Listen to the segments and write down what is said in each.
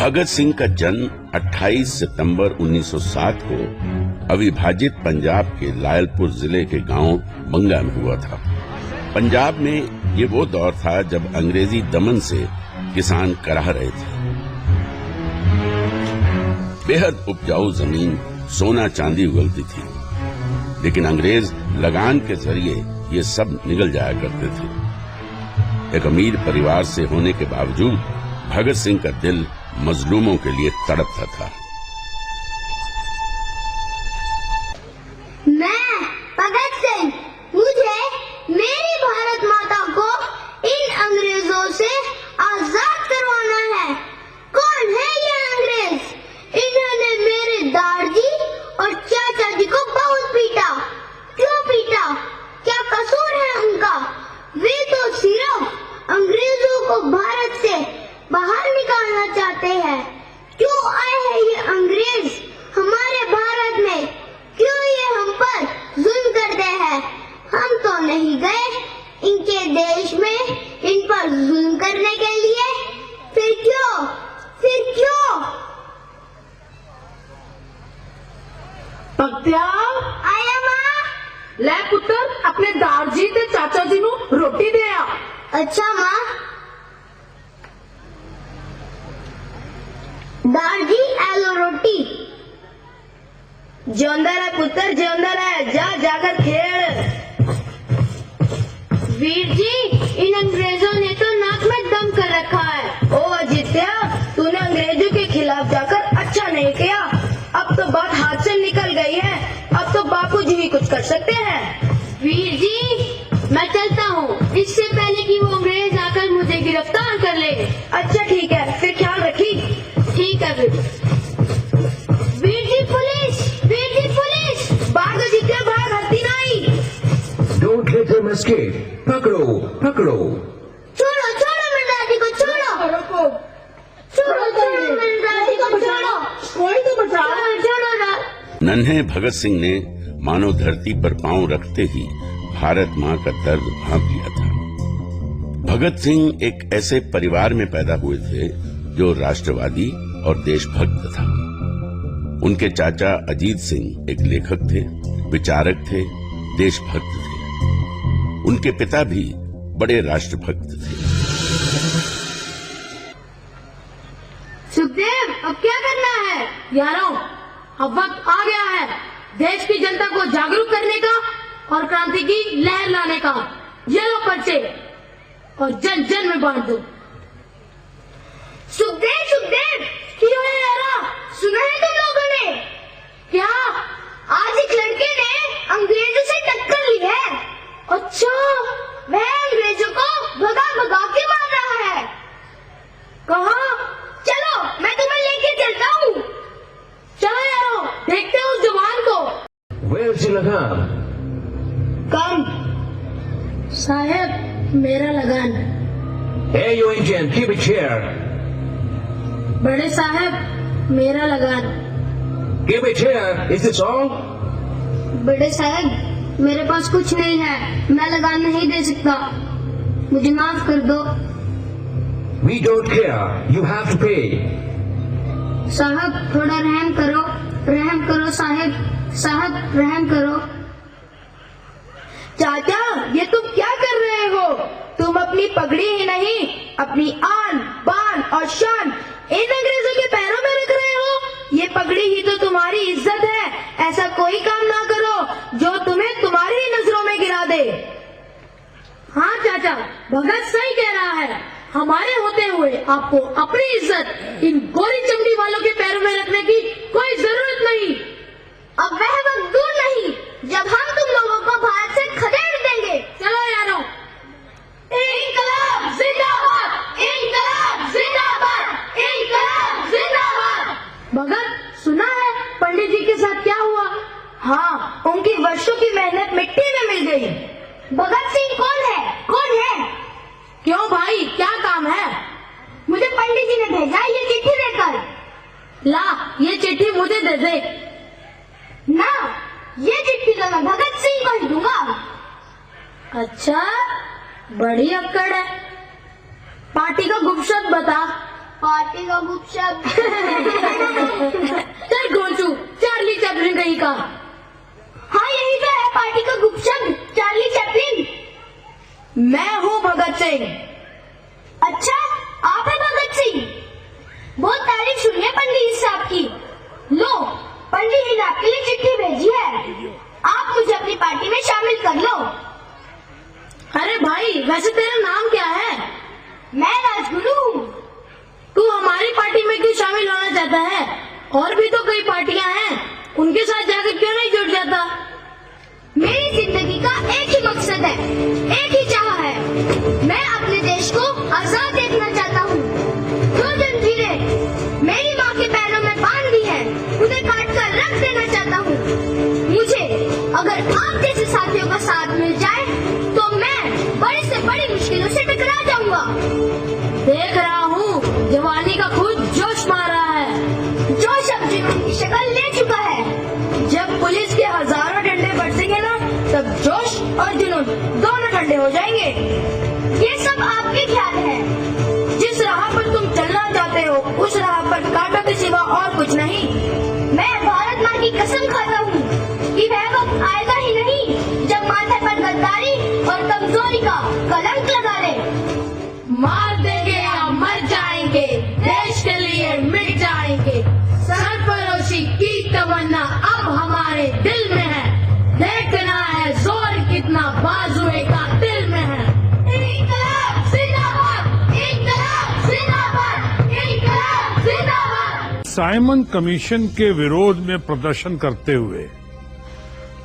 भगत सिंह का जन्म 28 सितंबर 1907 को अविभाजित पंजाब के लायलपुर जिले के गांव बंगा में हुआ था। पंजाब में ये वो दौर था जब अंग्रेजी दमन से किसान कराह रहे थे। बेहद उपजाऊ जमीन सोना चांदी उगलती थी, लेकिन अंग्रेज लगान के जरिए ये सब निगल जाया करते थे। एक अमीर परिवार से होने के बावजूद भगत सिंह का दिल मजलूमों के लिए तड़पता था। मैं भगत सिंह, मुझे मेरी भारत माता को इन अंग्रेजों से आजाद करवाना है। कौन है ये अंग्रेज? इन्होंने मेरे दादाजी और चाचा जी को बहुत पीटा। क्यों पीटा? क्या कसूर है उनका? वे तो सिर्फ अंग्रेजों को भारत से बाहर निकालना चाहते हैं। क्यों आए हैं ये अंग्रेज हमारे भारत में? क्यों ये हम पर जुल्म करते हैं? हम तो नहीं गए इनके देश में इन पर जुल्म करने के लिए। फिर क्यों? फिर क्यों? भगत्या आया मां। ले पुत्र, अपने दादाजी ते चाचा जी नू रोटी दे आ। अच्छा मां। दादाजी आलो रोटी। जिंदा रह पुत्र, जिंदा रह। जा जाकर खेल। वीर जी, इन अंग्रेजों ने तो नाक में दम कर रखा है। ओ अजित्या, तूने अंग्रेजों के खिलाफ जाकर अच्छा नहीं किया। अब तो बात हाथ से निकल गई है। अब तो बापूजी ही कुछ कर सकते हैं। वीर जी, मैं चलता हूँ, इससे पहले कि वो अंग्रेज आकर मुझे गिरफ्तार कर ले। अच्छा ठीक है, फिर ख्याल रखी। ठीक है वीर। Veer ji police, Veer ji police. भाग अजित्या भाग, हत्ती नहीं। Don't let them escape. पकड़ो पकड़ो। छोड़ो छोड़ो मेरे दादी को, छोड़ो छोड़ो छोड़ो मेरे दादी को, छोड़ो। कोई तो बचा। छोड़ो ना। नन्हे भगत सिंह ने मानो धरती पर पांव रखते ही भारत मां का दर्द भांप लिया था। भगत सिंह एक ऐसे परिवार में पैदा हुए थे जो राष्ट्रवादी और देशभक्त था। उनके चाचा अजीत सिंह एक लेखक थे, विचारक थे, देशभक्त थे। उनके पिता भी बड़े राष्ट्रभक्त थे। सुखदेव, अब क्या करना है? यारों, अब वक्त आ गया है देश की जनता को जागरूक करने का और क्रांति की लहर लाने का। ये लो पर्चे और जन जन में बांट दो। सुखदेव, सुखदेव, क्यों है यारा? सुना है तुम लोगों ने? क्या? आज एक लड़के ने अंग्रेजों से टक्कर ली है। अच्छा, वह अंग्रेजों को भगा भगा के मार रहा है। कहाँ? चलो, मैं तुम्हें लेके चलता हूँ। चलो यारों, देखते हैं उस जवान को। Where's the लगाम? कम साहब, मेरा लगान। Hey, you Indian, keep it here. बड़े साहब, मेरा लगान। Keep it here. Is this all? बड़े साहब, मेरे पास कुछ नहीं है, मैं लगान नहीं दे सकता, मुझे माफ कर दो। We don't care. You have to pay. साहब, थोड़ा रहम करो, रहम करो साहब, साहब रहम करो। चाचा, ये तुम क्या कर रहे हो? तुम अपनी पगड़ी ही नहीं, अपनी आन बान और शान इन अंग्रेजों के पैरों में रख रहे हो। ये पगड़ी ही तो तुम्हारी इज्जत है। ऐसा कोई काम ना करो जो तुम्हें तुम्हारी ही नजरों में गिरा दे। हाँ चाचा, भगत सही कह रहा है। हमारे होते हुए आपको अपनी इज्जत इन गोरी चमड़ी वालों के पैरों में रखने की कोई जरूरत नहीं। अब वह वक्त दूर नहीं जब हम तुम लोगों को भारत से खदेड़ देंगे। चलो यारों, इंकलाब जिंदाबाद, इंकलाब जिंदाबाद, इंकलाब जिंदाबाद। भगत, सुना है पंडित जी के साथ क्या हुआ? हाँ, उनकी वर्षों की मेहनत मिट्टी में मिल गई। भगत सिंह कौन है? कौन है? क्यों भाई, क्या काम है? मुझे पंडित जी ने भेजा ये चिट्ठी देकर। ला, ये चिट्ठी मुझे दे दे। ना, ये चिट्ठी तो मैं भगत सिंह को ही दूंगा। अच्छा, बड़ी अक्कड़ है। पार्टी का गुपशुप बता पार्टी का गुप्त शब्द। चल गोंचू, चार्ली चैपलिन कहीं का। हाँ यही तो है पार्टी का गुप्त शब्द, चार्ली चैपलिन। मैं हूँ भगत सिंह। अच्छा आप है भगत सिंह, बहुत तारीफ सुनी है पंडित जी साहब की। लो पंडित जी ने आपके लिए चिट्ठी भेजी है, आप मुझे अपनी पार्टी में शामिल कर लो। अरे भाई वैसे तेरा नाम क्या है? मैं राजगुरु हूँ। तू हमारी पार्टी में क्यों शामिल होना चाहता है? और भी तो कई पार्टियां हैं, उनके साथ जाकर क्यों नहीं जुड़ जाता? मेरी जिंदगी का एक ही मकसद है, एक ही चाह है, मैं अपने देश को आजाद देखना चाहता हूँ। जो जंजीरें मेरी माँ के पैरों में बांध दी है, उन्हें काट कर रख देना चाहता हूँ। मुझे अगर आप जैसे साथियों का साथ मिल जाए तो मैं बड़ी से बड़ी मुश्किलों से टकरा जाऊंगा। देख रहा हूँ जवानी का खून जोश मार रहा है। जोश अब जुनून की शक्ल ले चुका है। जब पुलिस के हजारों डंडे बरसेंगे ना, तब जोश और जुनून दोनों ठंडे हो जाएंगे। ये सब आपके ख्याल है। जिस राह पर तुम चलना चाहते हो, उस राह पर कांटों के सिवा और कुछ नहीं। मैं भारत माँ की कसम खाता हूँ कि वह वक्त आएगा ही नहीं जब माथे पर गद्दारी और कमजोरी का कलंक लगा ले। मार देंगे या मर जाएंगे, देश के लिए मिट जाएंगे। सरफरोशी की तमन्ना अब हमारे दिल में है, देखना है जोर कितना बाजुए का दिल में है। इंकलाब जिंदाबाद, इंकलाब जिंदाबाद, इंकलाब जिंदाबाद। साइमन कमीशन के विरोध में प्रदर्शन करते हुए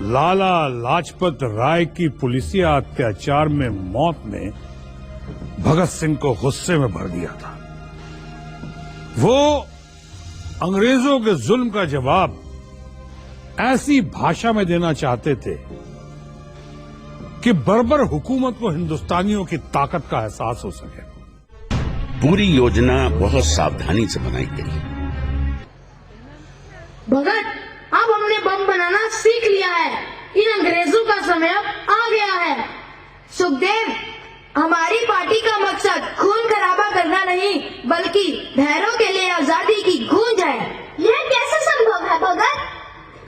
लाला लाजपत राय की पुलिसिया अत्याचार में मौत ने भगत सिंह को गुस्से में भर दिया था। वो अंग्रेजों के जुल्म का जवाब ऐसी भाषा में देना चाहते थे कि बर्बर हुकूमत को हिंदुस्तानियों की ताकत का एहसास हो सके। पूरी योजना बहुत सावधानी से बनाई गई। भगत, अब हमने बम बनाना सीख लिया है। इन अंग्रेजों का समय अब आ गया है। सुखदेव, हमारी पार्टी का मकसद खून खराबा करना नहीं, बल्कि भैरों के लिए आजादी की गूंज है। यह कैसे संभव है भगत?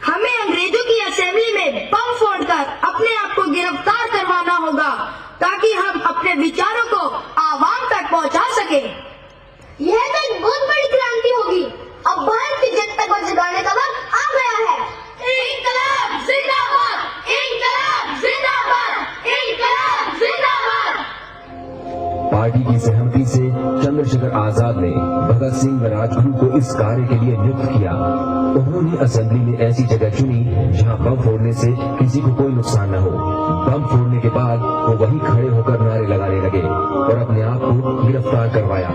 हमें अंग्रेजों की असेंबली में बम फोड़कर अपने आप को गिरफ्तार करवाना होगा, ताकि हम अपने विचारों को आवाम तक पहुंचा सके। यह तो एक बहुत बड़ी क्रांति होगी। अब भारत की जनता को जगाने का वक्त आ गया है। इंकलाब जिंदाबाद, इंकलाब जिंदाबाद, इंकलाब जिंदाबाद। पार्टी की सहमति से चंद्रशेखर आजाद ने भगत सिंह व राजगुरु को इस कार्य के लिए नियुक्त किया। उन्होंने असेंबली में ऐसी जगह चुनी जहां बम फोड़ने से किसी को कोई नुकसान न हो। बम फोड़ने के बाद वो वहीं खड़े होकर नारे लगाने लगे और अपने आप को गिरफ्तार करवाया,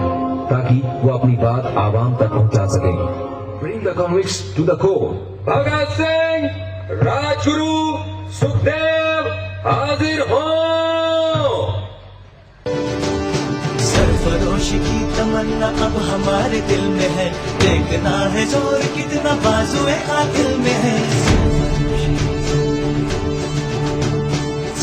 ताकि वो अपनी बात आवाम तक पहुंचा सके। Bring the convicts to the court. Bhagat Singh, Rajguru, Sukhdev हाजिर हो। सरफरोशी की तमन्ना अब हमारे दिल में है, देखना है जोर कितना बाजुए कातिल में है।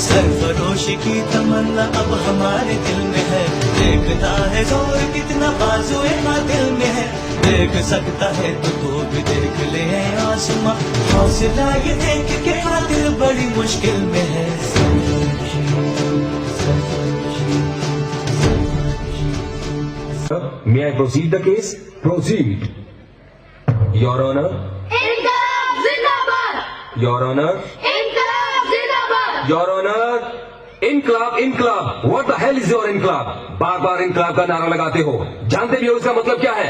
सरफरोशी की तमन्ना अब हमारे दिल में है, देखना है जोर कितना बाजुए कातिल में है। देख सकता है तो भी देख ले आसमां, हौसला ये देख के कातिल बड़ी मुश्किल में है। May I proceed the case? Proceed. Your Honor. इंकलाब जिंदाबाद, Your Honor. इंकलाब जिंदाबाद। Your Honor. इनकलाब, इनकलाब। What the hell is your इनकलाब? बार बार इनकलाब का नारा लगाते हो, जानते भी हो इसका मतलब क्या है?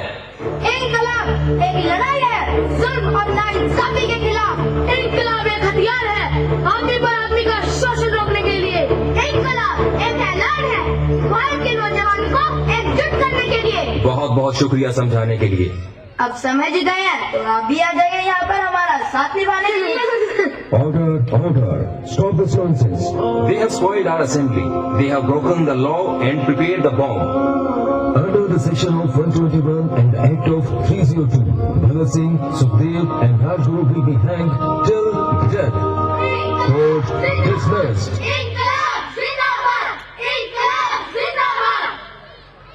इंकलाब एक लड़ाई है जुल्म और नाइंसाफी के खिलाफ। इनकलाब एक हथियार है आदमी पर आदमी का शोषण रोकने के लिए। इंकलाब एक ऐलान है भारत के नौजवानों को एकजुट करने के लिए। बहुत बहुत शुक्रिया समझाने के लिए। अब समझ गए हैं तो आप भी आ जाइए यहाँ पर हमारा साथ निभाने के लिए। Order, order. Stop this nonsense. They have spoiled our assembly. They have broken the law and prepared the bomb. Under the section of 121 and the Act of 302, Bhagat Singh, Sukhdev and Rajguru will be hanged till death. Court dismissed. इंकलाब जिंदाबाद, इंकलाब जिंदाबाद।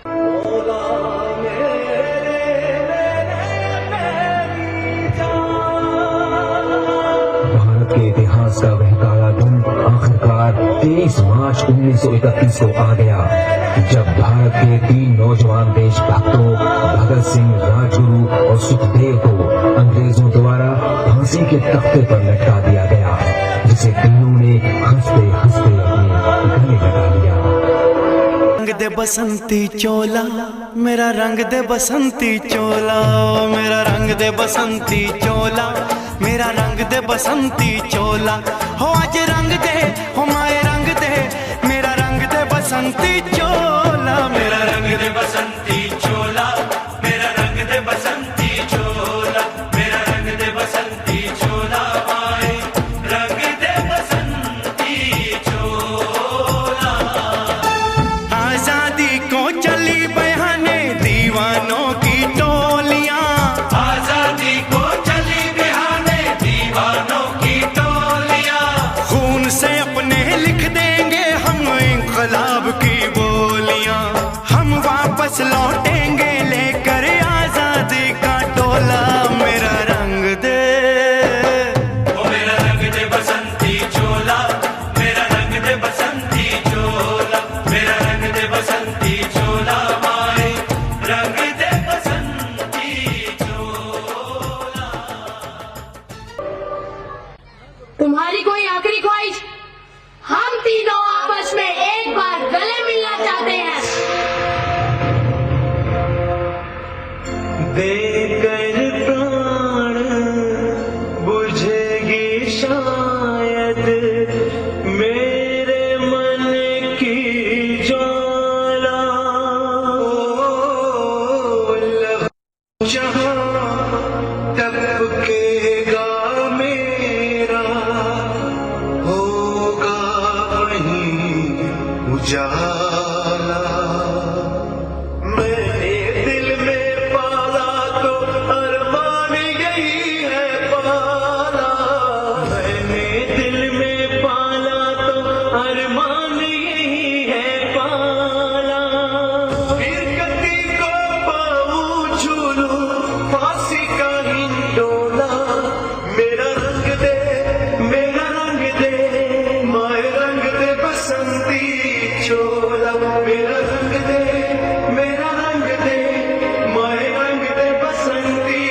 मौला मेरे इतिहास का वह काला दिन आखिरकार 23 मार्च 1931 को आ गया, जब भारत के 3 नौजवान देशभक्तों भगत सिंह, राजगुरु और सुखदेव को अंग्रेजों द्वारा फांसी के तख्ते पर लटका दिया गया, जिसे तीनों ने हंसते हंसते अपने गले लगा लिया। रंग दे बसंती चोला, मेरा रंग दे बसंती चोला, मेरा रंग दे बसंती चोला, मेरा रंग दे बसंती चोला, हो आज रंग दे, हो माए रंग दे, मेरा रंग दे बसंती चोला, मेरा रंग दे बसंती चोला, मेरा रंग दे बसंती चोला, मेरा रंग दे बसंती चोला, माए रंग दे बसंती चोला। आजादी को चली बहाने दीवानों की टोलियां, आजादी को चली बहाने दीवानों की टोलियां, खून से अपने लिख देंगे हम इंकलाब की बोलियां, हम वापस लौटेंगे लेकर आजादी का टोला, मेरा रंग दे, ओ मेरा रंग दे बसंती चोला, मेरा रंग दे बसंती चोला, मेरा रंग दे बसंती चोला, माए रंग दे बसंती चोला। तुम्हारी कोई आखिरी ख्वाहिश? हम तीनों आपस में एक बार गले मिलना चाहते हैं। देकर प्राण बुझेगी शायद मेरे मन की ज्वाला, जहाँ टपकेगा मेरा होगा वहीं उजाला, मैंने दिल में पाला तो अरमान यही है पाला, मैंने दिल में पाला तो अरमान यही है पाला, फिर कति को पाऊं झूलूं फांसी का हिंडोला, मेरा रंग दे, मेरा रंग दे, माए रंग दे बसंती चोला, मेरा रंग दे, मेरा रंग दे, माए रंग दे बसंती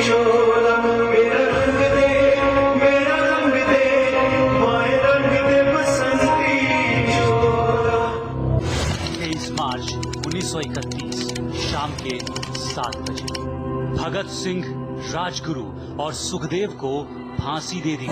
चोला, मेरा रंग दे, मेरा रंग दे, माए रंग दे बसंती चोला। 23 मार्च 1931 शाम के 7 बजे भगत सिंह, राजगुरु और सुखदेव को फांसी दे दी।